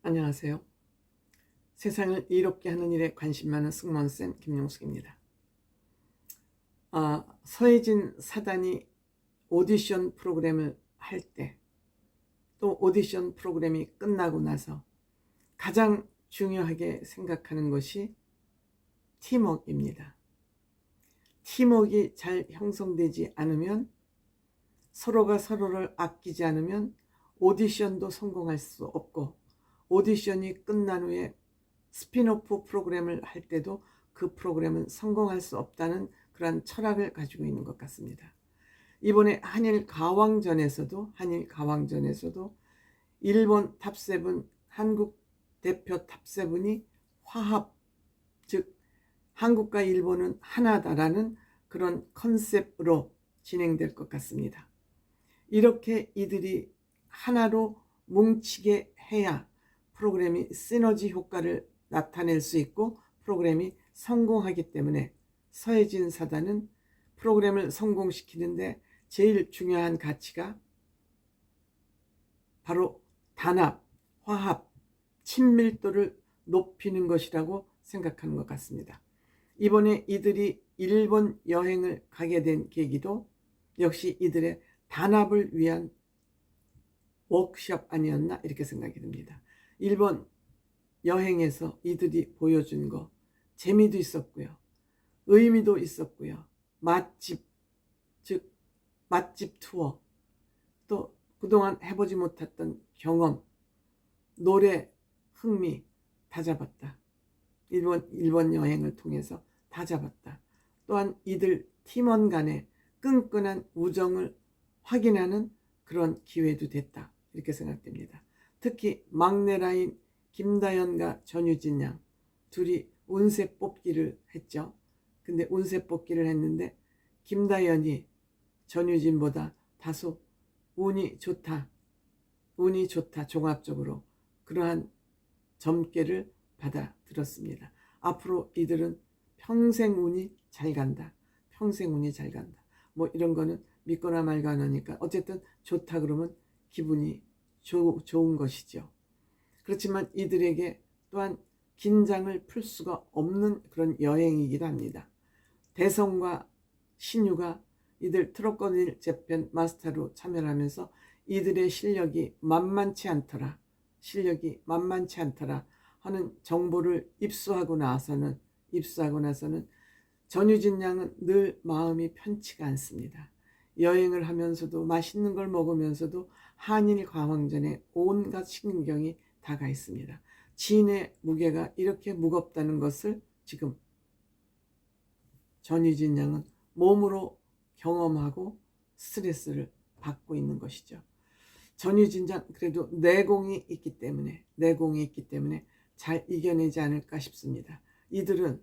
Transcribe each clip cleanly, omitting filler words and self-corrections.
안녕하세요. 세상을 이롭게 하는 일에 관심 많은 승무원쌤 김용숙입니다. 서혜진 사단이 오디션 프로그램을 할 때, 또 오디션 프로그램이 끝나고 나서 가장 중요하게 생각하는 것이 팀워크입니다. 팀워크가 잘 형성되지 않으면, 서로가 서로를 아끼지 않으면 오디션도 성공할 수 없고, 오디션이 끝난 후에 스핀오프 프로그램을 할 때도 그 프로그램은 성공할 수 없다는 그런 철학을 가지고 있는 것 같습니다. 이번에 한일 가왕전에서도 일본 탑7, 한국 대표 탑7이 화합, 즉 한국과 일본은 하나다라는 그런 컨셉으로 진행될 것 같습니다. 이렇게 이들이 하나로 뭉치게 해야 프로그램이 시너지 효과를 나타낼 수 있고 프로그램이 성공하기 때문에 서혜진 사단은 프로그램을 성공시키는데 제일 중요한 가치가 바로 단합, 화합, 친밀도를 높이는 것이라고 생각하는 것 같습니다. 이번에 이들이 일본 여행을 가게 된 계기도 역시 이들의 단합을 위한 워크숍 아니었나 이렇게 생각이 듭니다. 일본 여행에서 이들이 보여준 거 재미도 있었고요. 의미도 있었고요. 맛집, 즉 맛집 투어, 또 그동안 해보지 못했던 경험, 노래, 흥미 다 잡았다. 일본 여행을 통해서 다 잡았다. 또한 이들 팀원 간의 끈끈한 우정을 확인하는 그런 기회도 됐다. 이렇게 생각됩니다. 특히 막내 라인 김다연과 전유진 양 둘이 운세 뽑기를 했죠. 근데 운세 뽑기를 했는데 김다연이 전유진보다 다소 운이 좋다 종합적으로 그러한 점괘를 받아 들었습니다. 앞으로 이들은 평생 운이 잘 간다. 뭐 이런 거는 믿거나 말거나니까 어쨌든 좋다 그러면 기분이 좋은 것이죠. 그렇지만 이들에게 또한 긴장을 풀 수가 없는 그런 여행이기도 합니다. 대성과 신유가 이들 트럭거닐 재팬 마스터로 참여를 하면서 이들의 실력이 만만치 않더라 하는 정보를 입수하고 나서는 전유진 양은 늘 마음이 편치가 않습니다. 여행을 하면서도 맛있는 걸 먹으면서도 한일 관왕전에 온갖 신경이 다가 있습니다. 지인의 무게가 이렇게 무겁다는 것을 지금 전유진 양은 몸으로 경험하고 스트레스를 받고 있는 것이죠. 전유진 양 그래도 내공이 있기 때문에 잘 이겨내지 않을까 싶습니다. 이들은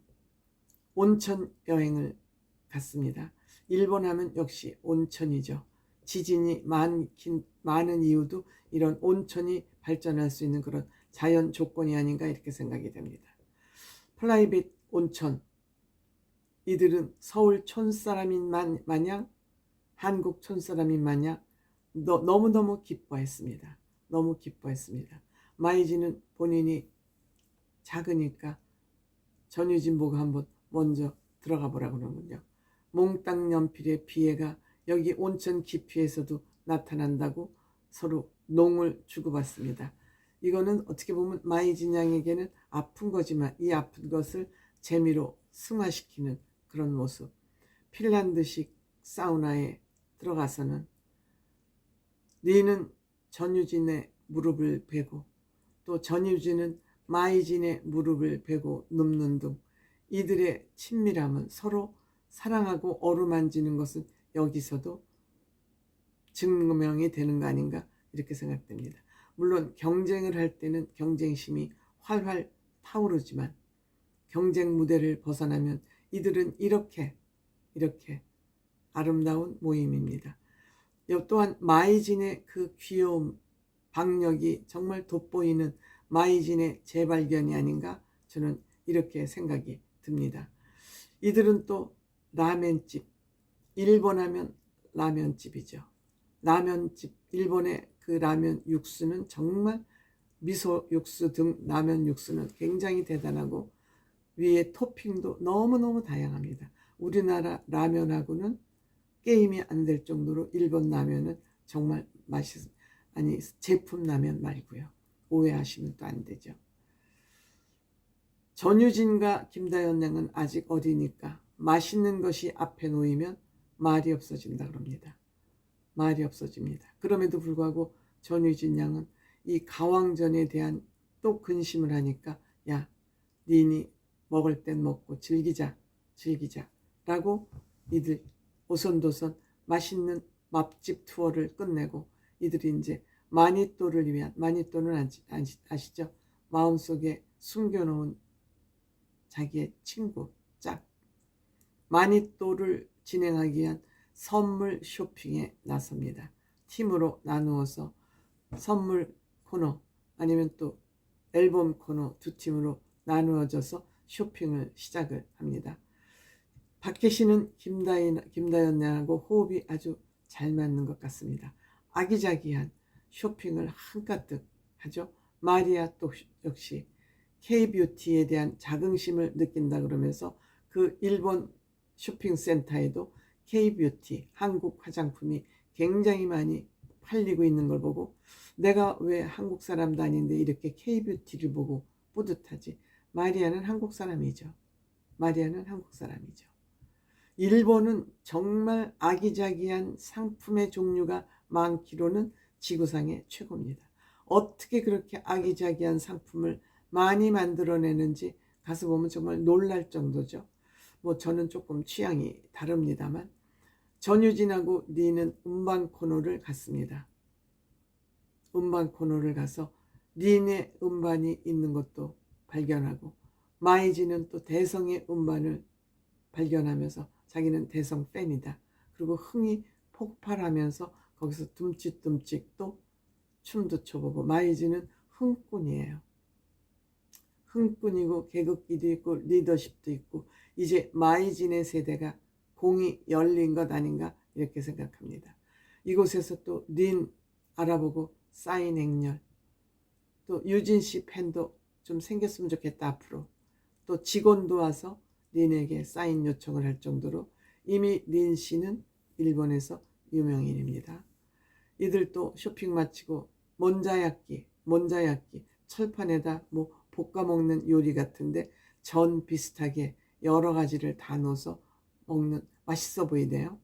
온천 여행을 갔습니다. 일본 하면 역시 온천이죠. 지진이 많은 이유도 이런 온천이 발전할 수 있는 그런 자연 조건이 아닌가 이렇게 생각이 됩니다. 프라이빗 온천, 이들은 서울 촌사람인 마냥 한국 촌사람인 마냥 너무너무 기뻐했습니다. 마이지는 본인이 작으니까 전유진 보고 한번 먼저 들어가 보라고 그러는군요. 몽땅 연필의 비애가 여기 온천 깊이에서도 나타난다고 서로 농을 주고받습니다. 이거는 어떻게 보면 마이진 양에게는 아픈 거지만 이 아픈 것을 재미로 승화시키는 그런 모습. 핀란드식 사우나에 들어가서는 니는 전유진의 무릎을 베고 또 전유진은 마이진의 무릎을 베고 눕는 등 이들의 친밀함은 서로 사랑하고 어루만지는 것은 여기서도 증명이 되는 거 아닌가 이렇게 생각됩니다. 물론 경쟁을 할 때는 경쟁심이 활활 타오르지만 경쟁 무대를 벗어나면 이들은 이렇게 아름다운 모임입니다. 또한 마이진의 그 귀여움, 박력이 정말 돋보이는 마이진의 재발견이 아닌가 저는 이렇게 생각이 듭니다. 이들은 또 라멘집, 일본 하면 라면집이죠. 라면집, 일본의 그 라면 육수는 정말 미소 육수 등 라면 육수는 굉장히 대단하고 위에 토핑도 너무너무 다양합니다. 우리나라 라면하고는 게임이 안 될 정도로 일본 라면은 정말 아니 제품 라면 말고요. 오해하시면 또 안 되죠. 전유진과 김다연 양은 아직 어리니까 맛있는 것이 앞에 놓이면 말이 없어진다 그럽니다. 말이 없어집니다. 그럼에도 불구하고 전유진 양은 이 가왕전에 대한 또 근심을 하니까 야, 니니 먹을 땐 먹고 즐기자 라고 이들 오손도손 맛있는 맛집 투어를 끝내고 이들이 이제 마니또를 위한, 마니또는 아시죠? 마음속에 숨겨놓은 자기의 친구 짝 마니또를 진행하기 위한 선물 쇼핑에 나섭니다. 팀으로 나누어서 선물 코너 아니면 또 앨범 코너 두 팀으로 나누어져서 쇼핑을 시작을 합니다. 박혜신은 김다연 양하고 호흡이 아주 잘 맞는 것 같습니다. 아기자기한 쇼핑을 한가득 하죠. 마리아 또 역시 K뷰티에 대한 자긍심을 느낀다 그러면서 그 일본 쇼핑센터에도 K뷰티 한국 화장품이 굉장히 많이 팔리고 있는 걸 보고 내가 왜 한국 사람도 아닌데 이렇게 K뷰티를 보고 뿌듯하지. 마리아는 한국 사람이죠. 마리아는 한국 사람이죠. 일본은 정말 아기자기한 상품의 종류가 많기로는 지구상의 최고입니다. 어떻게 그렇게 아기자기한 상품을 많이 만들어내는지 가서 보면 정말 놀랄 정도죠. 뭐 저는 조금 취향이 다릅니다만 전유진하고 니는 음반 코너를 갔습니다. 음반 코너를 가서 니네 음반이 있는 것도 발견하고 마이지는 또 대성의 음반을 발견하면서 자기는 대성 팬이다. 그리고 흥이 폭발하면서 거기서 둠칫둠칫 또 춤도 춰보고 마이지는 흥꾼이에요. 흥꾼이고 개그기도 있고 리더십도 있고 이제 마이진의 세대가 공이 열린 것 아닌가 이렇게 생각합니다. 이곳에서 또 린 알아보고 사인 행렬 또 유진 씨 팬도 좀 생겼으면 좋겠다 앞으로 또 직원도 와서 린에게 사인 요청을 할 정도로 이미 린 씨는 일본에서 유명인입니다. 이들도 쇼핑 마치고 몬자야끼 철판에다 뭐 볶아먹는 요리 같은데 전 비슷하게 여러 가지를 다 넣어서 먹는 맛있어 보이네요.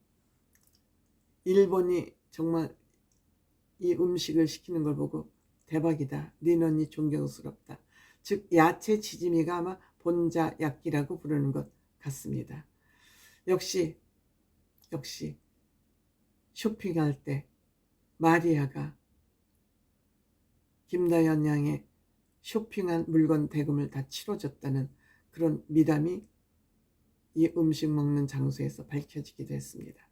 일본이 정말 이 음식을 시키는 걸 보고 대박이다. 린 언니 존경스럽다. 즉 야채 치즈미가 아마 본자야끼라고 부르는 것 같습니다. 역시 쇼핑할 때 마리아가 김다연 양의 쇼핑한 물건 대금을 다 치러줬다는 그런 미담이 이 음식 먹는 장소에서 밝혀지기도 했습니다.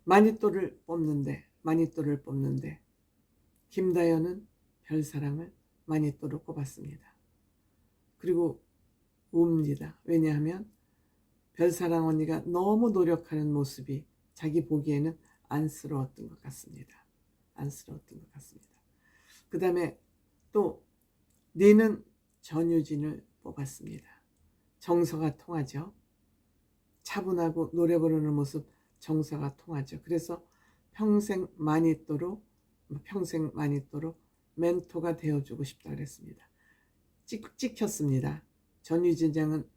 마니또를 뽑는데 김다연은 별사랑을 마니또로 꼽았습니다. 그리고 웁니다. 왜냐하면 별사랑 언니가 너무 노력하는 모습이 자기 보기에는 안쓰러웠던 것 같습니다. 그 다음에 또 니는 전유진을 뽑았습니다. 정서가 통하죠. 차분하고 노래 부르는 모습 정서가 통하죠. 그래서 평생 마니또로 멘토가 되어주고 싶다 그랬습니다. 찍혔습니다. 전유진 양은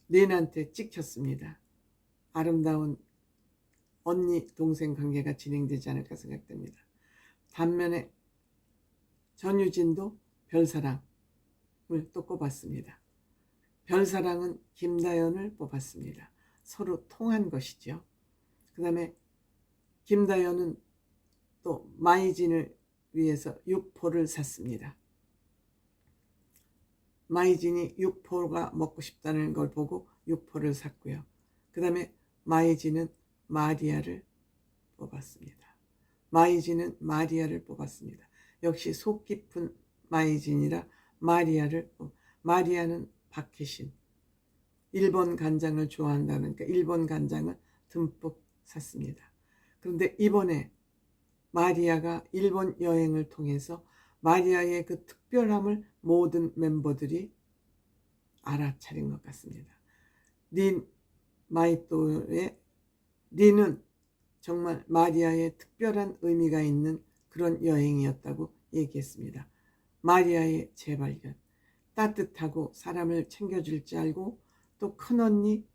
린한테 찍혔습니다. 아름다운 언니 동생 관계가 진행되지 않을까 생각됩니다. 반면에 전유진도 별사랑을 또 꼽았습니다. 별사랑은 김다연을 뽑았습니다. 서로 통한 것이죠. 그 다음에 김다연은 또 마이진을 위해서 육포를 샀습니다. 마이진이 육포가 먹고 싶다는 걸 보고 육포를 샀고요. 그 다음에 마이진은 마리아를 뽑았습니다. 역시 속 깊은 마이진이라 마리아는 박혜신 일본 간장을 좋아한다니까 일본 간장을 듬뿍 샀습니다. 그런데 이번에 마리아가 일본 여행을 통해서 마리아의 그 특별함을 모든 멤버들이 알아차린 것 같습니다. 린 마이또의 린은 정말 마리아의 특별한 의미가 있는 그런 여행이었다고 얘기했습니다. 마리아의 재발견, 따뜻하고 사람을 챙겨줄 줄 알고 또 큰언니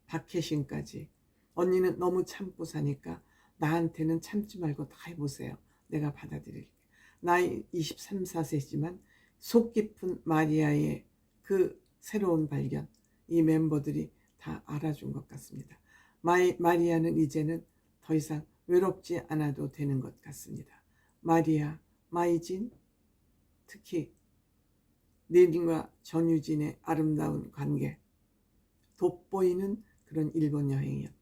박혜신까지 언니는 너무 참고 사니까 나한테는 참지 말고 다 해보세요. 내가 받아들일게. 나이 23, 4세지만 속 깊은 마리아의 그 새로운 발견, 이 멤버들이 다 알아준 것 같습니다. 마리아는 이제는 더 이상 외롭지 않아도 되는 것 같습니다. 마리아, 마이진, 특히 린과 전유진의 아름다운 관계, 돋보이는 그런 일본 여행이었다.